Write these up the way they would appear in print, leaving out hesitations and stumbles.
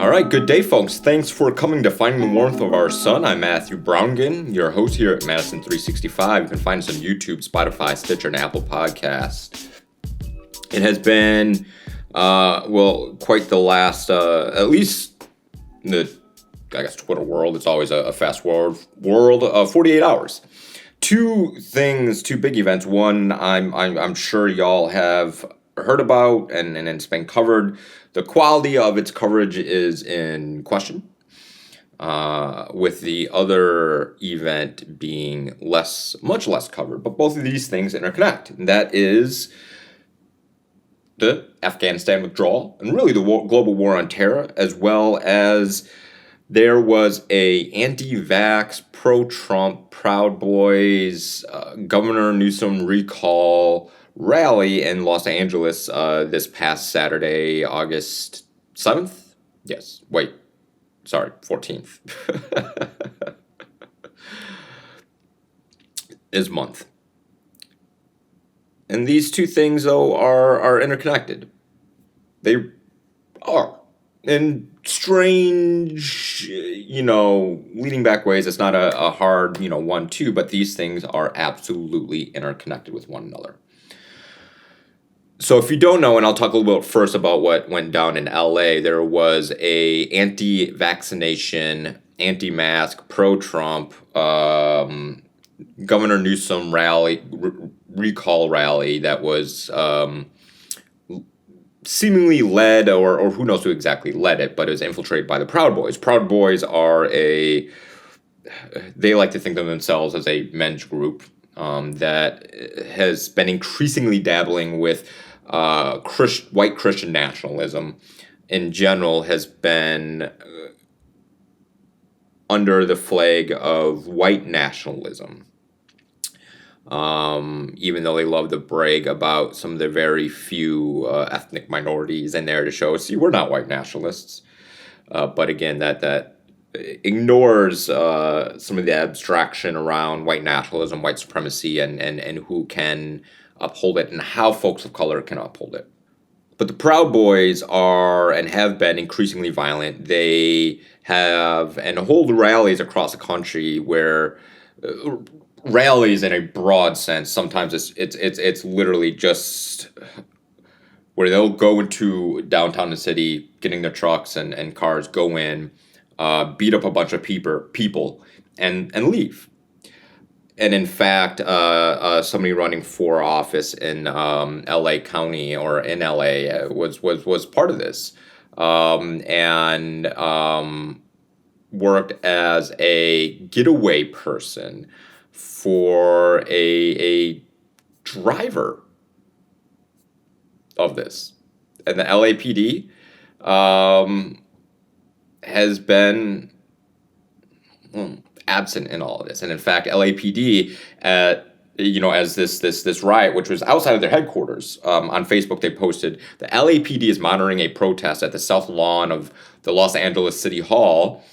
All right, good day, folks. Thanks for coming to Finding the Warmth of Our Sun. I'm Matthew Browngan, your host here at Madison 365. You can find us on YouTube, Spotify, Stitcher, and Apple Podcast. It has been, quite the last, at least in the, Twitter world. It's always a fast world of 48 hours. Two big events. One, I'm sure y'all have heard about, and it's been covered. The quality of its coverage is in question, with the other event being much less covered. But both of these things interconnect, and that is the Afghanistan withdrawal and really the global war on terror, as well as there was a anti-vax, pro-Trump, Proud Boys, Governor Newsom recall rally in Los Angeles this past Saturday, August 7th? Yes, 14th. Is month. And these two things, though, are interconnected. They are. In strange, leading back ways. It's not a hard, 1-2, but these things are absolutely interconnected with one another. So if you don't know, and I'll talk a little bit first about what went down in LA, there was a anti-vaccination, anti-mask, pro-Trump, Governor Newsom rally, recall rally that was seemingly led, or who knows who exactly led it, but it was infiltrated by the Proud Boys. Proud Boys they like to think of themselves as a men's group that has been increasingly dabbling with white Christian nationalism in general, has been under the flag of white nationalism. Even though they love to brag about some of the very few ethnic minorities in there to show, see, we're not white nationalists. But again, that ignores some of the abstraction around white nationalism, white supremacy, and who can uphold it and how folks of color can uphold it. But the Proud Boys are and have been increasingly violent. They have and hold rallies across the country where rallies in a broad sense. Sometimes it's literally just where they'll go into downtown the city, getting their trucks and cars, go in, beat up a bunch of people, and leave. And in fact, somebody running for office in L.A. County or in L.A. was part of this, and worked as a getaway person for a driver of this. And the LAPD has been absent in all of this. And in fact, LAPD, as this riot, which was outside of their headquarters, on Facebook they posted, the LAPD is monitoring a protest at the south lawn of the Los Angeles City Hall.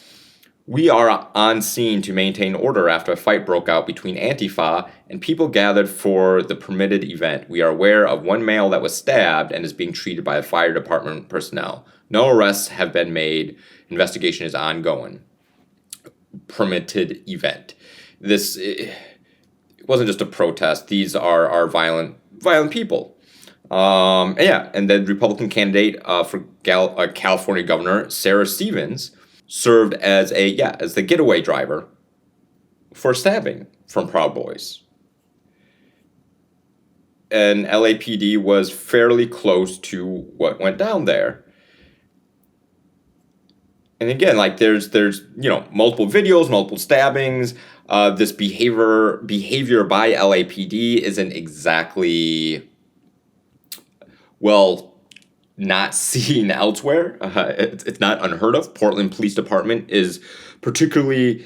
We are on scene to maintain order after a fight broke out between Antifa and people gathered for the permitted event. We are aware of one male that was stabbed and is being treated by the fire department personnel. No arrests have been made. Investigation is ongoing. Permitted event. This, it wasn't just a protest. These are violent people. And the Republican candidate for California Governor, Sarah Stevens, served as the getaway driver for stabbing from Proud Boys. And LAPD was fairly close to what went down there. And again, there's multiple videos, multiple stabbings. This behavior by LAPD isn't exactly not seen elsewhere. It's not unheard of. Portland Police Department is particularly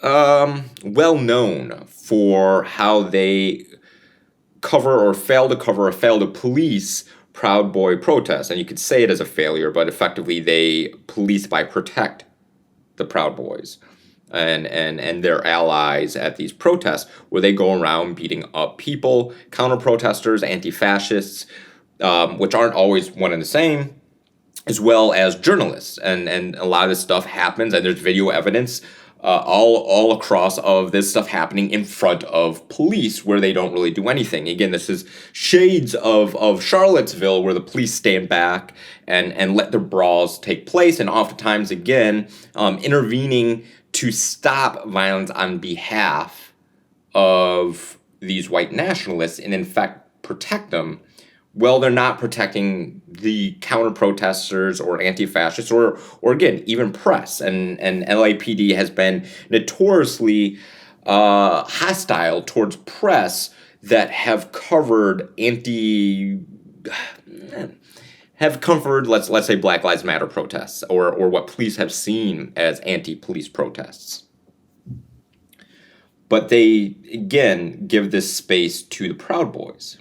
well known for how they cover or fail to police Proud Boy protests. And you could say it as a failure, but effectively they police by protect the Proud Boys and their allies at these protests, where they go around beating up people, counter-protesters, anti-fascists, which aren't always one and the same. as well as journalists. And a lot of this stuff happens, and there's video evidence all across of this stuff happening in front of police where they don't really do anything. Again, this is shades of Charlottesville, where the police stand back and let their brawls take place, and oftentimes, again, intervening to stop violence on behalf of these white nationalists and, in fact, protect them. Well, they're not protecting the counter-protesters or anti-fascists or again, even press. And LAPD has been notoriously hostile towards press that have covered let's say Black Lives Matter protests or what police have seen as anti-police protests. But they, again, give this space to the Proud Boys.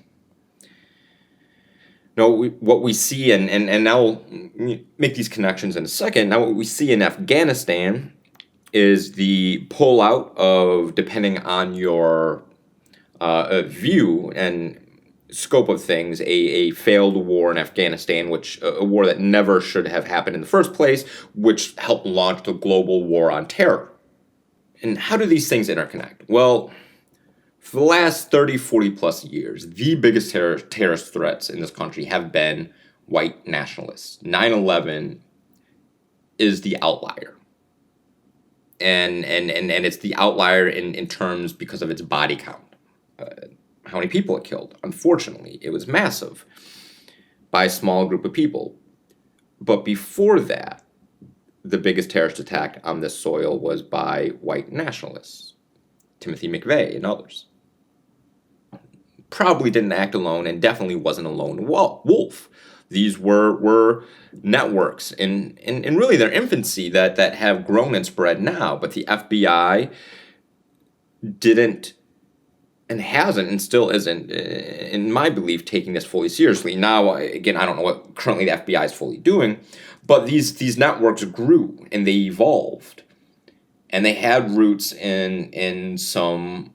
Now, what we see, and now we'll make these connections in a second. Now, what we see in Afghanistan is the pullout of, depending on your view and scope of things, a failed war in Afghanistan, which a war that never should have happened in the first place, which helped launch the global war on terror. And how do these things interconnect? Well, for the last 30, 40 plus years, the biggest terrorist threats in this country have been white nationalists. 9/11 is the outlier. And it's the outlier in terms because of its body count. How many people it killed? Unfortunately, it was massive by a small group of people. But before that, the biggest terrorist attack on this soil was by white nationalists, Timothy McVeigh and others. Probably didn't act alone and definitely wasn't a lone wolf. These were networks in really their infancy that have grown and spread now. But the FBI didn't and hasn't and still isn't, in my belief, taking this fully seriously. Now, again, I don't know what currently the FBI is fully doing, but these networks grew and they evolved. And they had roots in some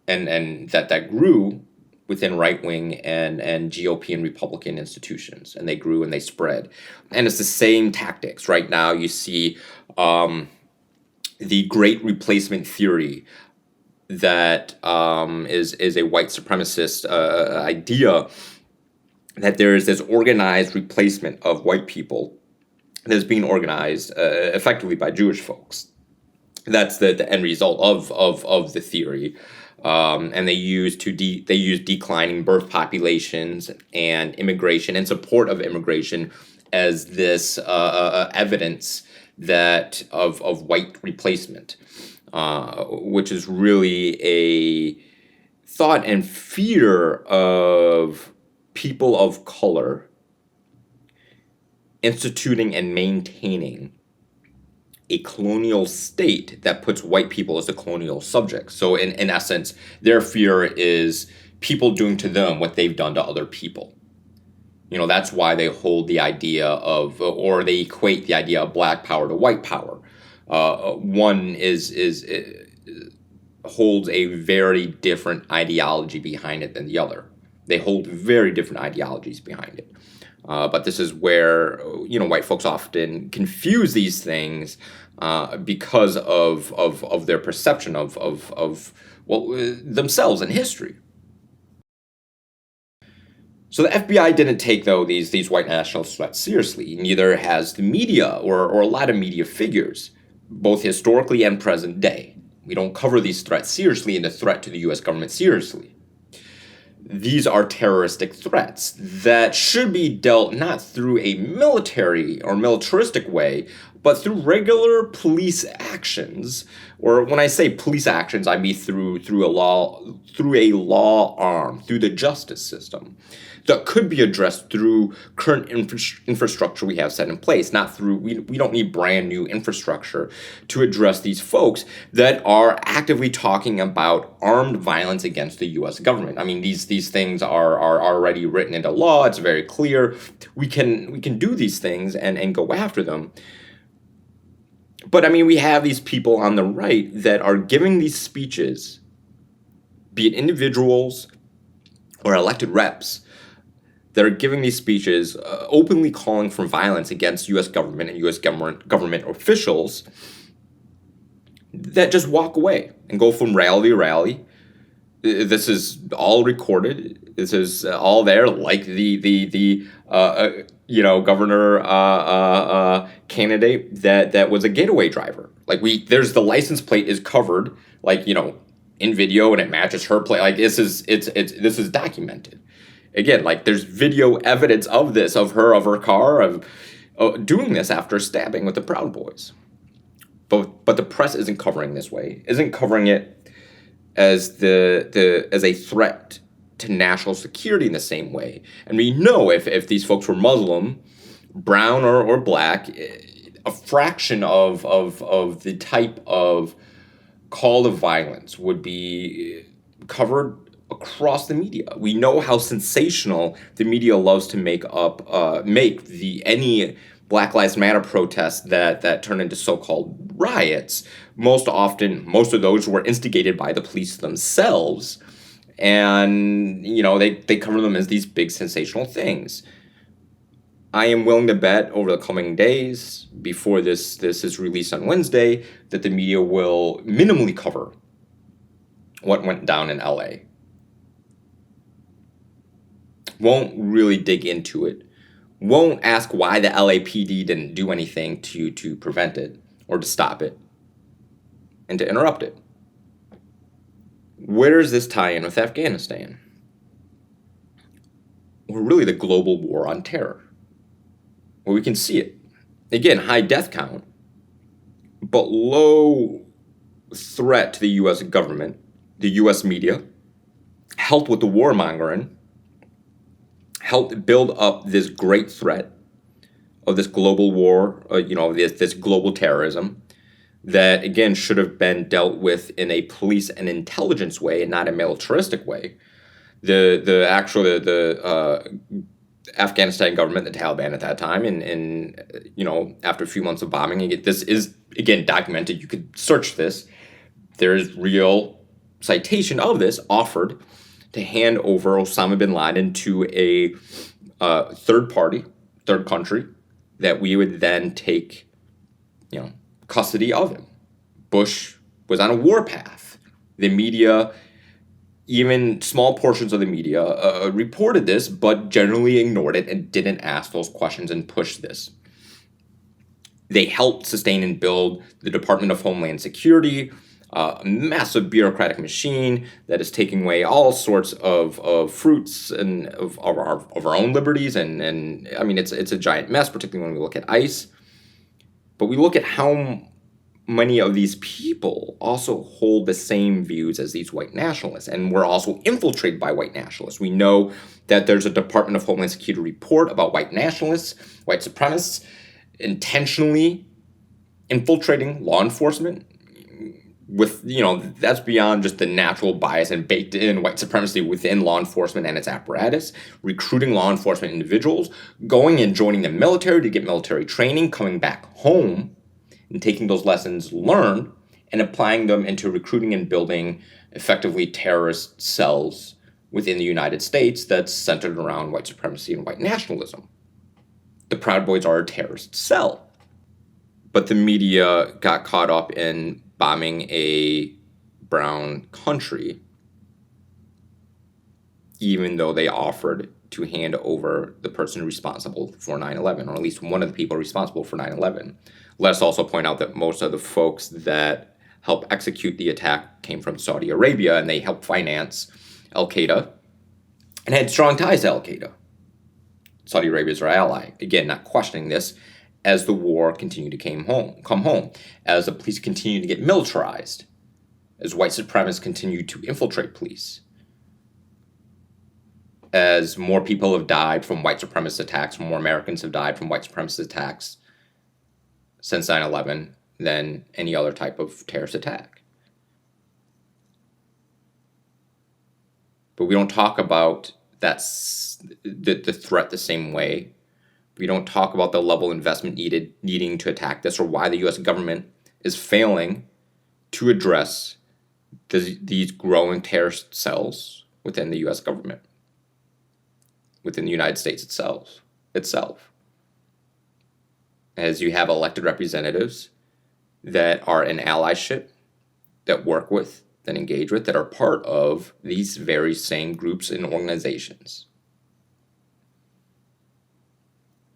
and that grew within right-wing and GOP and Republican institutions, and they grew and they spread. And it's the same tactics. Right now you see the great replacement theory that is a white supremacist idea, that there is this organized replacement of white people that is being organized effectively by Jewish folks. That's the end result of the theory. And they use declining birth populations and immigration and support of immigration as this evidence that of white replacement, which is really a thought and fear of people of color instituting and maintaining a colonial state that puts white people as the colonial subjects. So in essence, their fear is people doing to them what they've done to other people. You know, that's why they hold the idea of, or they equate the idea of black power to white power. One holds a very different ideology behind it than the other. They hold very different ideologies behind it. But this is where, white folks often confuse these things because of their perception of themselves and history. So the FBI didn't take, though, these white nationalist threats seriously. Neither has the media or a lot of media figures, both historically and present day. We don't cover these threats seriously and the threat to the U.S. government seriously. These are terroristic threats that should be dealt not through a military or militaristic way, but through regular police actions. Or when I say police actions, I mean through a law arm, through the justice system, that could be addressed through current infrastructure we have set in place, not through, we don't need brand new infrastructure to address these folks that are actively talking about armed violence against the U.S. government. I mean, these things are already written into law. It's very clear. We can do these things and go after them. But I mean, we have these people on the right that are giving these speeches, be it individuals or elected reps, that are giving these speeches openly calling for violence against U.S. government and U.S. government officials that just walk away and go from rally to rally. This is all recorded. This is all there, like the governor candidate that was a getaway driver. Like there's the license plate is covered, like in video, and it matches her plate. Like this is documented. Again, like there's video evidence of this, of her car, of doing this after stabbing with the Proud Boys. But the press isn't covering this way, isn't covering it as as a threat to national security in the same way. And we know if these folks were Muslim, brown or black, a fraction of the type of call to violence would be covered across the media. We know how sensational the media loves to make any Black Lives Matter protests that turn into so-called riots. Most of those were instigated by the police themselves, and they cover them as these big sensational things. I am willing to bet over the coming days, before this is released on Wednesday, that the media will minimally cover what went down in LA. Won't really dig into it. Won't ask why the LAPD didn't do anything to prevent it or to stop it and to interrupt it. Where does this tie in with Afghanistan? Or really the global war on terror? Well, we can see it. Again, high death count, but low threat to the U.S. government, the U.S. media, helped with the warmongering, helped build up this great threat of this global war, this global terrorism that, again, should have been dealt with in a police and intelligence way and not a militaristic way. The Afghanistan government, the Taliban at that time, and after a few months of bombing, this is, again, documented. You could search this. There is real citation of this, offered to hand over Osama bin Laden to a third country, that we would then take, custody of him. Bush was on a warpath. The media, even small portions of the media, reported this, but generally ignored it and didn't ask those questions and push this. They helped sustain and build the Department of Homeland Security, a massive bureaucratic machine that is taking away all sorts of fruits and of our own liberties. And I mean, it's a giant mess, particularly when we look at ICE. But we look at how many of these people also hold the same views as these white nationalists, and we're also infiltrated by white nationalists. We know that there's a Department of Homeland Security report about white nationalists, white supremacists, intentionally infiltrating law enforcement with, that's beyond just the natural bias and baked in white supremacy within law enforcement and its apparatus, recruiting law enforcement individuals, going and joining the military to get military training, coming back home and taking those lessons learned and applying them into recruiting and building effectively terrorist cells within the United States that's centered around white supremacy and white nationalism. The Proud Boys are a terrorist cell. But the media got caught up in bombing a brown country, even though they offered to hand over the person responsible for 9/11, or at least one of the people responsible for 9/11. Let's also point out that most of the folks that helped execute the attack came from Saudi Arabia, and they helped finance Al-Qaeda and had strong ties to Al-Qaeda. Saudi Arabia is our ally. Again, not questioning this, as the war continued to come home, as the police continued to get militarized, as white supremacists continued to infiltrate police, as more people have died from white supremacist attacks, more Americans have died from white supremacist attacks since 9/11 than any other type of terrorist attack. But we don't talk about the threat the same way. We don't talk about the level of investment needing to attack this, or why the U.S. government is failing to address these growing terrorist cells within the U.S. government. within the United States itself. As you have elected representatives that are in allyship, that work with, that engage with, that are part of these very same groups and organizations.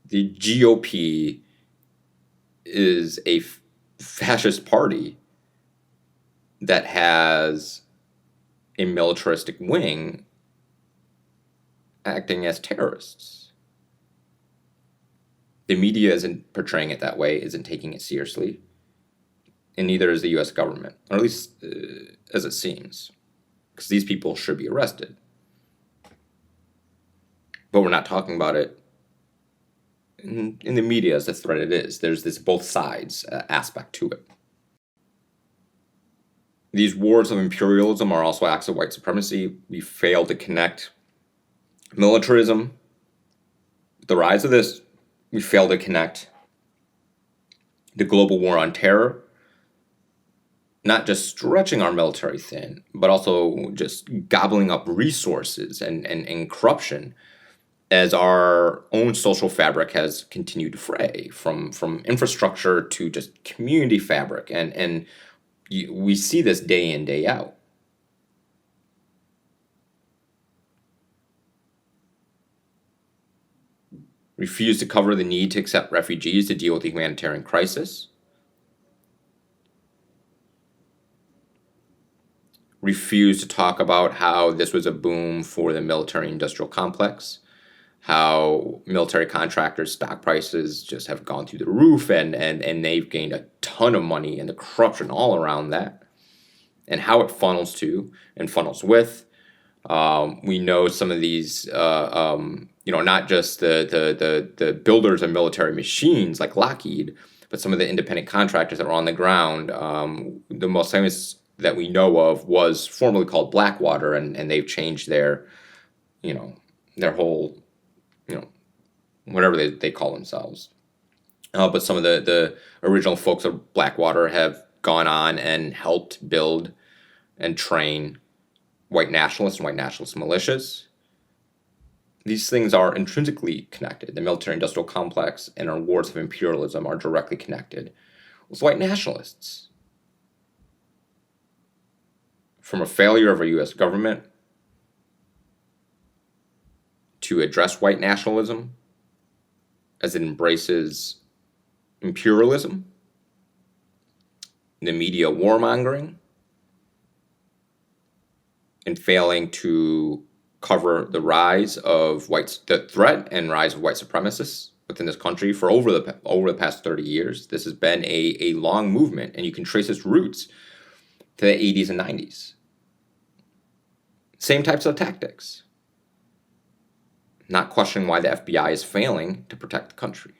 The GOP is a fascist party that has a militaristic wing acting as terrorists. The media isn't portraying it that way, isn't taking it seriously, and neither is the U.S. government, or at least as it seems, because these people should be arrested. But we're not talking about it in the media as the threat it is. There's this both sides aspect to it. These wars of imperialism are also acts of white supremacy. We fail to connect militarism, the rise of this. We fail to connect the global war on terror, not just stretching our military thin, but also just gobbling up resources and corruption as our own social fabric has continued to fray, from infrastructure to just community fabric. And we see this day in, day out. Refuse to cover the need to accept refugees to deal with the humanitarian crisis. Refuse to talk about how this was a boom for the military-industrial complex, how military contractors' stock prices just have gone through the roof, and they've gained a ton of money, and the corruption all around that, and how it funnels to and funnels with. We know some of these, not just the builders of military machines like Lockheed, but some of the independent contractors that were on the ground. The most famous that we know of was formerly called Blackwater, and they've changed their whole, whatever they call themselves. But some of the original folks of Blackwater have gone on and helped build and train white nationalists and white nationalist militias. These things are intrinsically connected. The military-industrial complex and our wars of imperialism are directly connected with white nationalists. From a failure of our U.S. government to address white nationalism as it embraces imperialism, the media warmongering, and failing to cover the rise of the threat and rise of white supremacists within this country for over the past 30 years. This has been a long movement, and you can trace its roots to the 80s and 90s. Same types of tactics. Not questioning why the FBI is failing to protect the country.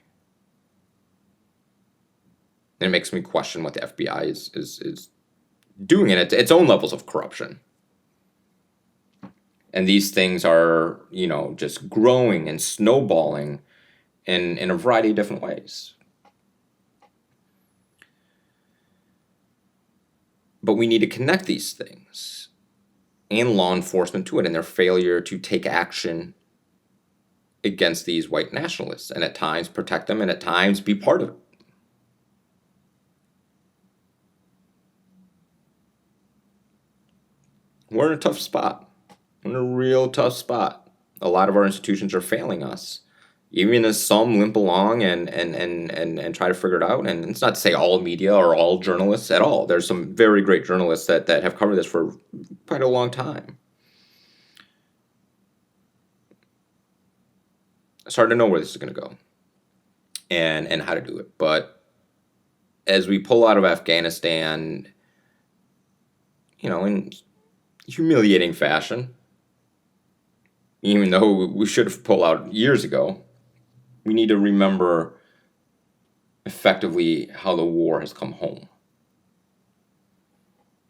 And it makes me question what the FBI is doing in its own levels of corruption. And these things are, just growing and snowballing in a variety of different ways. But we need to connect these things and law enforcement to it, and their failure to take action against these white nationalists, and at times protect them, and at times be part of it. We're in a tough spot. We're in a real tough spot. A lot of our institutions are failing us, even as some limp along and try to figure it out. And it's not to say all media or all journalists at all. There's some very great journalists that have covered this for quite a long time. It's hard to know where this is going to go and how to do it. But as we pull out of Afghanistan, in humiliating fashion, even though we should have pulled out years ago, we need to remember effectively how the war has come home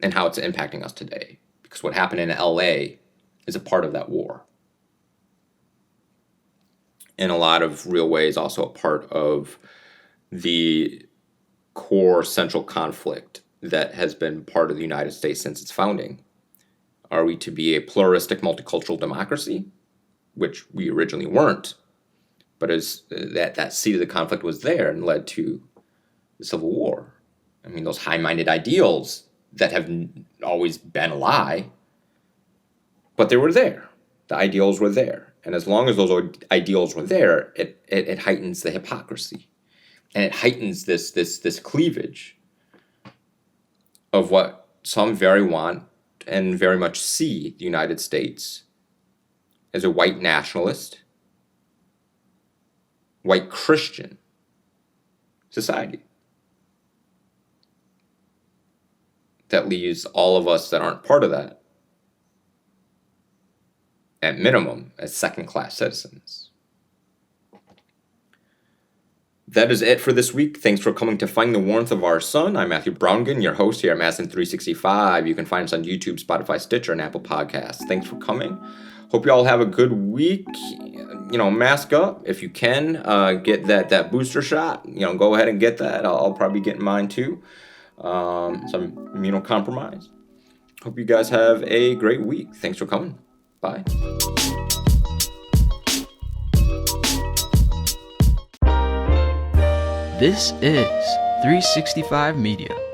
and how it's impacting us today. Because what happened in LA is a part of that war. In a lot of real ways, also a part of the core central conflict that has been part of the United States since its founding. Are we to be a pluralistic multicultural democracy? which we originally weren't. But as that seed of the conflict was there and led to the Civil War. I mean, those high-minded ideals that have always been a lie, but they were there. The ideals were there. And as long as those ideals were there, it heightens the hypocrisy. And it heightens this cleavage of what some very want and very much see the United States as a white nationalist, white Christian society that leaves all of us that aren't part of that, at minimum, as second-class citizens. That is it for this week. Thanks for coming to Find the Warmth of Our Sun. I'm Matthew Browngan, your host here at Madison 365. You can find us on YouTube, Spotify, Stitcher, and Apple Podcasts. Thanks for coming. Hope you all have a good week. Mask up if you can. Get that booster shot. Go ahead and get that. I'll probably get mine too. So I'm immunocompromised. Hope you guys have a great week. Thanks for coming. Bye. This is 365 Media.